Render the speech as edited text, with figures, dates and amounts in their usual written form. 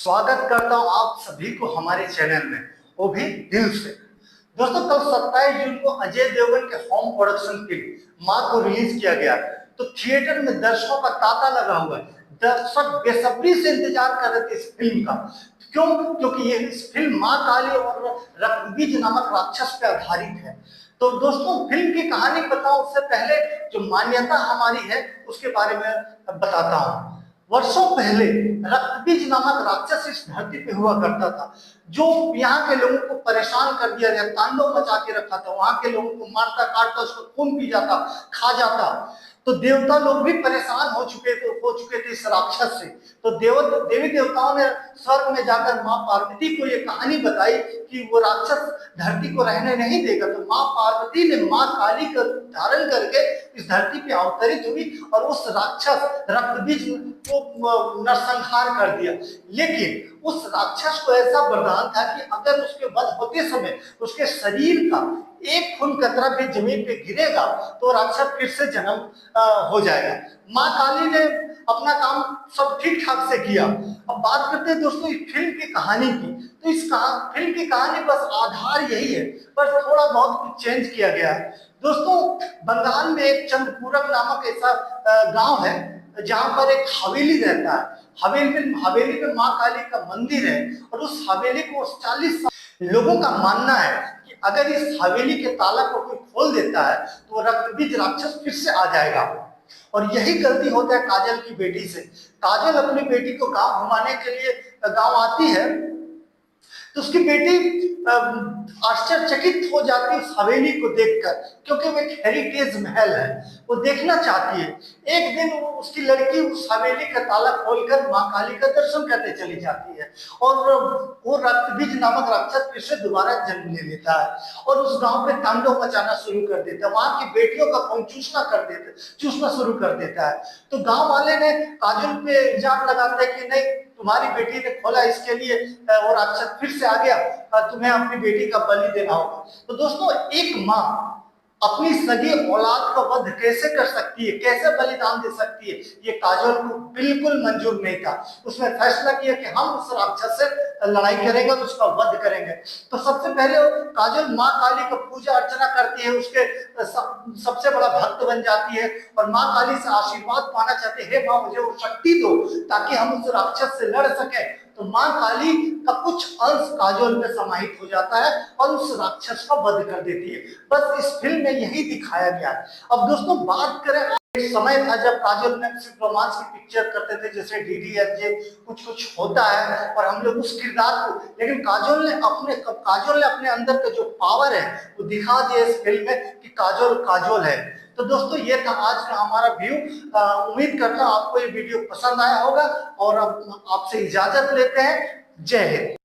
स्वागत करता हूं आप सभी को हमारे चैनल में, वो भी दिल से। दोस्तों, कल 27 जून को अजय देवगन के होम प्रोडक्शन फिल्म मां को रिलीज किया गया। तो थिएटर में दर्शकों का तांता लगा हुआ है। दर्शक बेसब्री से इंतजार कर रहे थे इस फिल्म का। क्यों? क्योंकि ये इस फिल्म मां काली और रक्तबीज नामक राक्षस पे आधारित है। तो दोस्तों, फिल्म की कहानी बताऊं उससे पहले जो मान्यता हमारी है उसके बारे में बताता हूं। वर्षों पहले रक्तबीज नामक राक्षस इस धरती पे हुआ करता था, जो यहाँ के लोगों को परेशान कर दिया गया, तांडव मचा के रखा था। वहां के लोगों को मारता काटता, उसको खून पी जाता, खा जाता। तो देवता लोग भी परेशान हो चुके थे इस राक्षस से। तो देवी देवताओं ने स्वर्ग में जाकर माँ पार्वती को ये कहानी बताई कि वो राक्षस धरती को रहने नहीं देगा। तो माँ पार्वती ने माँ काली का धारण करके इस धरती पे अवतरित हुई और उस राक्षस रक्तबीज को नरसंहार कर दिया। लेकिन उस राक्षस को ऐसा वरदान था कि अगर उसके वध होते समय उसके शरीर का एक खून कतरा भी जमीन पे गिरेगा तो राक्षस फिर से जन्म हो जाएगा। माँ काली ने अपना काम सब ठीक ठाक से किया। अब बात करते हैं दोस्तों इस फिल्म की कहानी की। तो इस फिल्म की कहानी बस आधार यही है, पर थोड़ा बहुत कुछ चेंज किया गया है। दोस्तों, बंगाल में एक चंद्रपुरम नामक ऐसा गांव है जहां पर एक हवेली रहता है। हवेली में माँ काली का मंदिर है और उस हवेली को 40 साल लोगों का मानना है कि अगर इस हवेली के ताला को कोई खोल देता है तो रक्तबीज राक्षस फिर से आ जाएगा। और यही गलती होता है काजल की बेटी से। काजल अपनी बेटी को गांव घुमाने के लिए गांव आती है, तो उसकी बेटी आश्चर्यचकित हो जाती है उस हवेली को देखकर, क्योंकि वो एक हेरिटेज महल है, वो देखना चाहती है। एक दिन उसकी लड़की उस हवेली का ताला खोलकर माँ काली का दर्शन करने चली जाती है और वो रक्तबीज नामक राक्षस फिर से दोबारा जन्म ले लेता है और उस गांव पे तांडव मचाना शुरू कर देता है। वहां की बेटियों का खून चूसना शुरू कर देता है। तो गांव वाले ने काजल पे इल्जाम लगाते हैं कि नहीं, तुम्हारी बेटी ने खोला, इसके लिए वो राक्षस फिर से आ गया, तुम्हें अपनी बेटी का बलि देना होगा। तो दोस्तों, एक माँ अपनी सगी औलाद का वध कैसे कर सकती है, कैसे बलिदान दे सकती है, ये काजल को बिल्कुल मंजूर नहीं था। उसने फैसला किया कि हम उस राक्षस से लड़ाई करेंगे, तो उसका वध करेंगे। तो सबसे पहले काजल माँ काली का पूजा अर्चना करती है, उसके सबसे बड़ा भक्त बन जाती है और माँ काली से आशीर्वाद पाना चाहते हैं, हे माँ मुझे वो शक्ति दो ताकि हम उस राक्षस से लड़ सके। तो माँ काली का कुछ अंश काजल में समाहित हो जाता है और उस राक्षस का वध कर देती है। बस इस फिल्म में यही दिखाया गया है। अब दोस्तों, बात करें, एक समय था जब काजल ने सिर्फ रोमांस की पिक्चर करते थे, जैसे डीडीएलजे कुछ होता है और हम लोग उस किरदार को, लेकिन काजल ने अपने अंदर का जो पावर है वो दिखा दिया इस फिल्म में कि काजल है। तो दोस्तों, ये था आज का हमारा व्यू। उम्मीद करता हूँ आपको ये वीडियो पसंद आया होगा और अब आपसे इजाजत लेते हैं। जय हिंद।